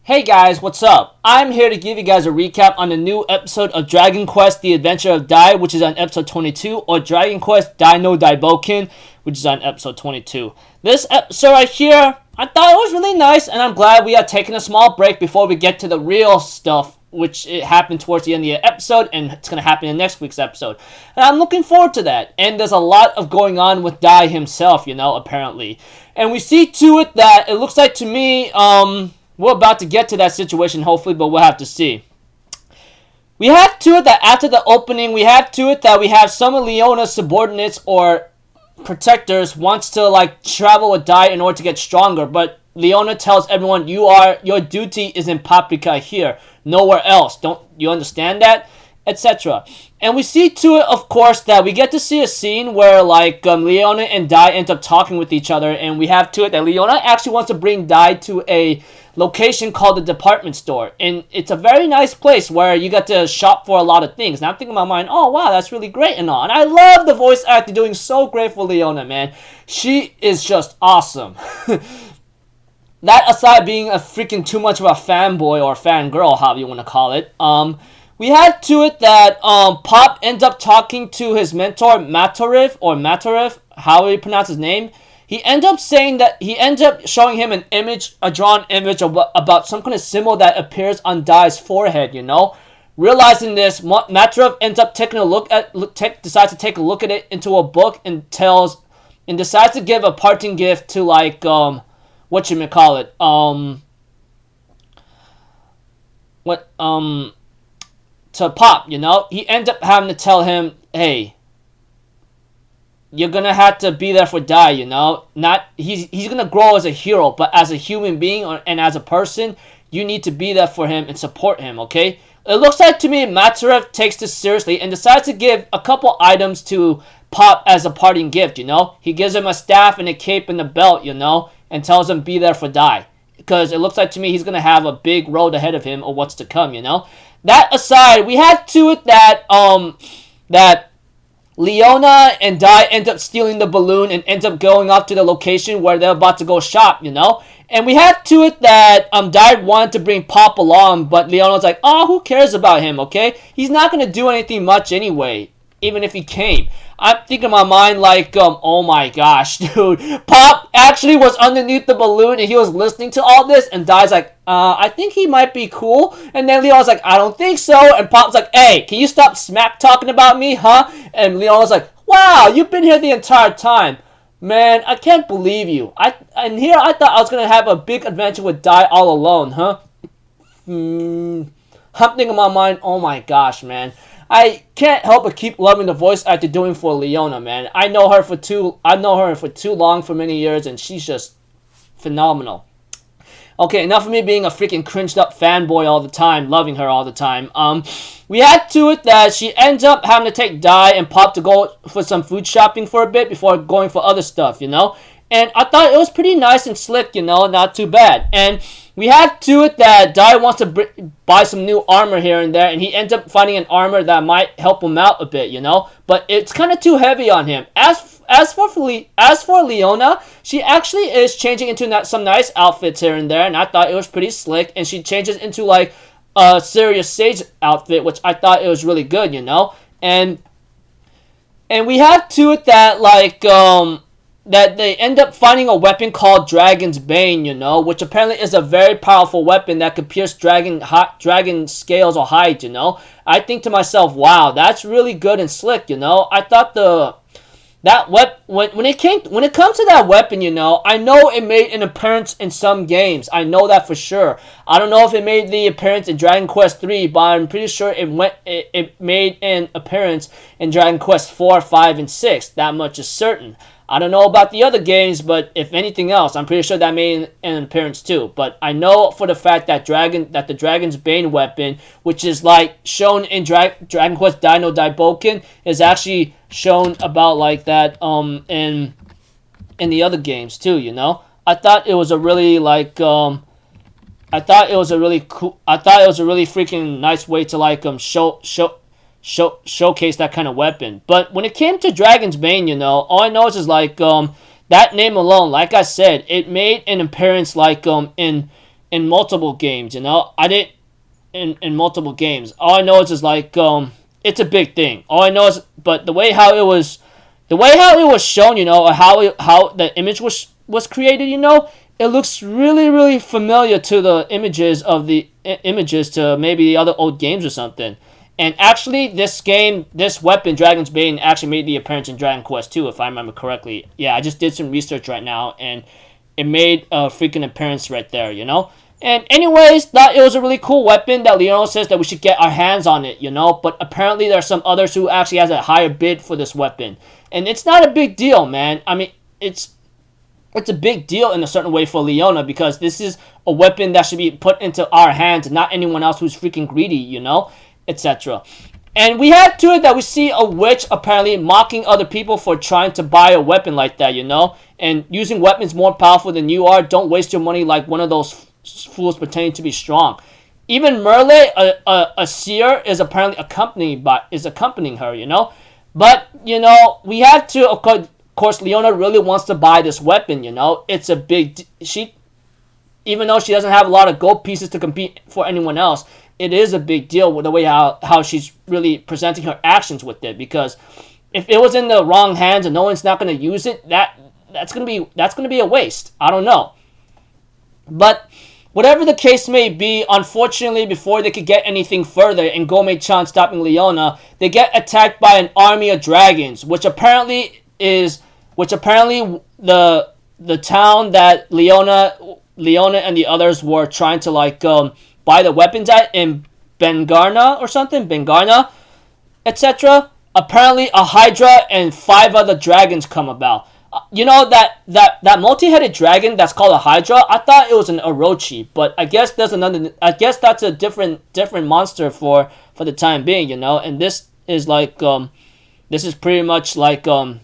Hey guys, what's up? I'm here to give you guys a recap on the new episode of Dragon Quest The Adventure of Dai, which is on episode 22, or Dragon Quest Dai no Da'i Boken, which is on episode 22. This episode right here, I thought it was really nice, and I'm glad we are taking a small break before we get to the real stuff, which it happened towards the end of the episode, and it's going to happen in next week's episode. And I'm looking forward to that. And there's a lot of going on with Dai himself, apparently. And we see to it that it looks like to me, we're about to get to that situation, hopefully, but we'll have to see. We have to it that after the opening, we have some of Leona's subordinates or protectors wants to travel with Dai in order to get stronger, but Leona tells everyone, your duty is in Paprika here, nowhere else. Don't you understand that? Etc. And we see to it, of course, that we get to see a scene where Leona and Dai end up talking with each other, and we have to it that Leona actually wants to bring Dai to a location called the department store, and it's a very nice place where you get to shop for a lot of things. And I'm thinking in my mind, oh wow, that's really great and all. And I love the voice actor doing so great for Leona, man. She is just awesome. That aside being a freaking too much of a fanboy or fangirl, however you want to call it, we had to it that Pop ends up talking to his mentor Matarif, however you pronounce his name. He ends up showing him an image, a drawn image about some kind of symbol that appears on Dai's forehead, Realizing this, Matarif ends up decides to take a look at it into a book and decides to give a parting gift to to Pop, He ends up having to tell him, hey, you're gonna have to be there for Dai, he's gonna grow as a hero, but as a human being and as a person, you need to be there for him and support him, okay? It looks like to me Matarif takes this seriously and decides to give a couple items to Pop as a parting gift, He gives him a staff and a cape and a belt, and tells him be there for Dai. Because it looks like to me he's gonna have a big road ahead of him or what's to come, That aside, we had to it that Leona and Dai end up stealing the balloon and ends up going off to the location where they're about to go shop, And we had to it that Dai wanted to bring Pop along, but Leona's like, oh, who cares about him, okay? He's not going to do anything much anyway, even if he came. I'm thinking in my mind oh my gosh, dude. Pop actually was underneath the balloon and he was listening to all this, and Dai's like, I think he might be cool. And then Leona's like, I don't think so. And Pop's like, hey, can you stop smack talking about me, huh? And Leona's like, wow, you've been here the entire time. Man, I can't believe you. I thought I was going to have a big adventure with Dai all alone, huh? I'm thinking in my mind, oh my gosh, man. I can't help but keep loving the voice actor doing for Leona, man. I know her for too long, for many years, and she's just phenomenal. Okay, enough of me being a freaking cringed up fanboy all the time, loving her all the time. We had to it that she ends up having to take Dai and Pop to go for some food shopping for a bit before going for other stuff, And I thought it was pretty nice and slick, not too bad. And we had to it that Dai wants to buy some new armor here and there, and he ends up finding an armor that might help him out a bit, But it's kind of too heavy on him. As for Leona, she actually is changing into some nice outfits here and there, and I thought it was pretty slick. And she changes into a Serious Sage outfit, which I thought it was really good, And we have to it that that they end up finding a weapon called Dragon's Bane, which apparently is a very powerful weapon that could pierce dragon scales or hide, I think to myself, wow, that's really good and slick, I thought when it comes to that weapon, I know it made an appearance in some games. I know that for sure. I don't know if it made the appearance in Dragon Quest 3, but I'm pretty sure it made an appearance in Dragon Quest 4, 5, and 6. That much is certain. I don't know about the other games, but if anything else, I'm pretty sure that made an appearance too. But I know for the fact that the Dragon's Bane weapon, which is shown in Dragon Quest Dai no Da'i Boken, is actually shown about that in the other games too. I thought it was a really freaking nice way to showcase that kind of weapon. But when it came to Dragon's Bane, all I know is that name alone, like I said, it made an appearance in in multiple games. You know, I didn't in multiple games. All I know is just like it's a big thing. All I know is, but the way how it was shown, you know, or how the image was created, you know, it looks really familiar to the images of the images to maybe the other old games or something. And actually, this weapon, Dragon's Bane, actually made the appearance in Dragon Quest 2, if I remember correctly. Yeah, I just did some research right now, and it made a freaking appearance right there, you know? And anyways, thought it was a really cool weapon that Leona says that we should get our hands on it, you know? But apparently there are some others who actually has a higher bid for this weapon. And it's not a big deal, man. I mean, it's a big deal in a certain way for Leona, because this is a weapon that should be put into our hands and not anyone else who's freaking greedy, you know? Etc. And we had to it that we see a witch apparently mocking other people for trying to buy a weapon like that, you know? And using weapons more powerful than you are, don't waste your money like one of those fools pretending to be strong. Even Merle, a seer, is apparently accompanying her, you know? But, you know, we have to, of course, Leona really wants to buy this weapon, you know? It's a big, even though she doesn't have a lot of gold pieces to compete for anyone else, it is a big deal with the way how she's really presenting her actions with it. Because if it was in the wrong hands and no one's not going to use it, that's gonna be a waste. I don't know. But whatever the case may be, unfortunately, before they could get anything further and Gomei-chan stopping Leona, they get attacked by an army of dragons, which apparently the town that Leona and the others were trying to like buy the weapons at in Bengarna, etc. Apparently, a Hydra and 5 other dragons come about. You know that multi-headed dragon that's called a Hydra. I thought it was an Orochi, but I guess there's another. I guess that's a different monster for the time being, you know. And this is like this is pretty much like a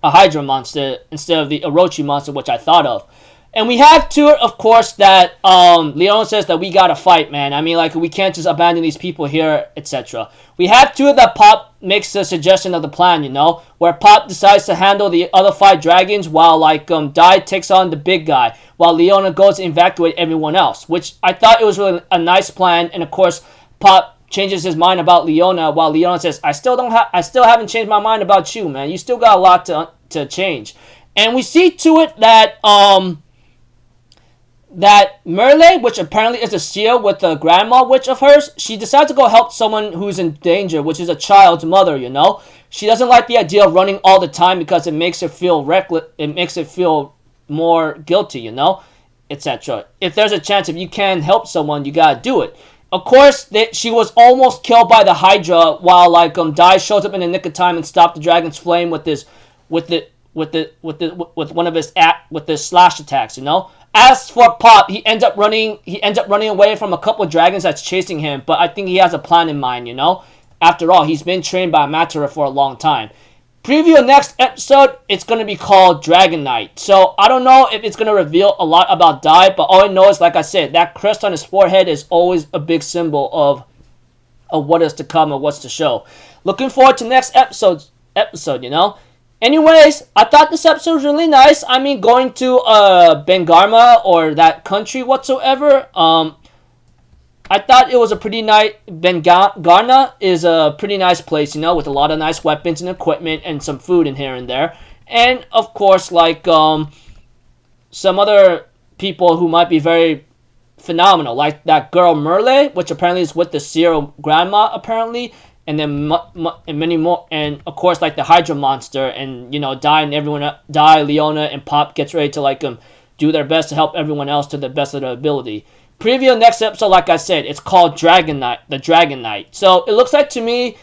Hydra monster instead of the Orochi monster, which I thought of. And we have to, of course, that Leona says that we gotta fight, man. I mean, like, we can't just abandon these people here, etc. We have to that Pop makes a suggestion of the plan, you know, where Pop decides to handle the other 5 dragons while, like, Dai takes on the big guy, while Leona goes to evacuate everyone else, which I thought it was really a nice plan. And of course, Pop changes his mind about Leona, while Leona says, I still haven't changed my mind about you, man. You still got a lot to change. And we see to it that that Merle, which apparently is a seer with a grandma witch of hers, she decides to go help someone who's in danger, which is a child's mother, you know? She doesn't like the idea of running all the time because it makes her feel reckless, it makes her feel more guilty, you know? Etc. If there's a chance, if you can help someone, you gotta do it. Of course, she was almost killed by the Hydra while like Dai shows up in the nick of time and stopped the dragon's flame with one of his slash attacks, you know? As for Pop, he ends up running away from a couple of dragons that's chasing him, but I think he has a plan in mind, you know? After all, he's been trained by Matara for a long time. Preview next episode, it's going to be called Dragon Knight. So, I don't know if it's going to reveal a lot about Dai, but all I know is, like I said, that crest on his forehead is always a big symbol of what is to come and what's to show. Looking forward to next episode, you know? Anyways, I thought this episode was really nice. I mean, going to Bengarma or that country whatsoever, I thought it was a pretty nice... Bengarna is a pretty nice place, you know, with a lot of nice weapons and equipment and some food in here and there. And, of course, like, some other people who might be very phenomenal, like that girl Merle, which apparently is with the seer grandma, apparently. And then and many more, and of course like the Hydra monster, and you know Dai, Leona, and Pop gets ready to like do their best to help everyone else to the best of their ability. Preview next episode, like I said, it's called Dragon Knight, the Dragon Knight. So it looks like to me,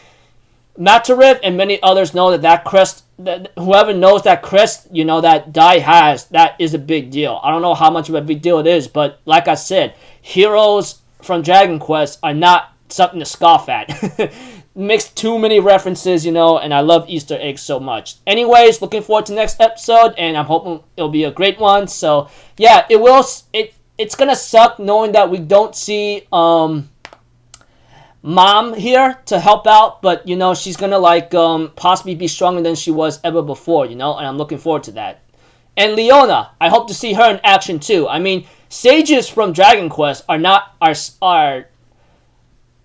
Matariv and many others know that crest, that whoever knows that crest, you know, that Dai has, that is a big deal. I don't know how much of a big deal it is, but like I said, heroes from Dragon Quest are not something to scoff at. Makes too many references, you know, and I love Easter eggs so much. Anyways, looking forward to next episode, and I'm hoping it'll be a great one. So, yeah, it's gonna suck knowing that we don't see Mom here to help out, but, you know, she's gonna, like, possibly be stronger than she was ever before, you know, and I'm looking forward to that. And Leona, I hope to see her in action, too. I mean, sages from Dragon Quest are not are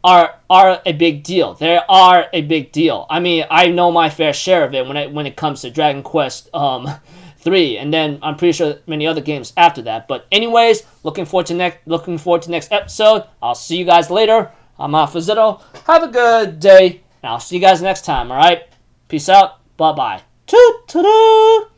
a big deal. They are a big deal. I mean, I know my fair share of it when it comes to Dragon Quest 3, and then I'm pretty sure many other games after that. But anyways, looking forward to next episode. I'll see you guys later. I'm Alphazito. Have a good day, and I'll see you guys next time. All right, peace out. Bye bye. Toot toot.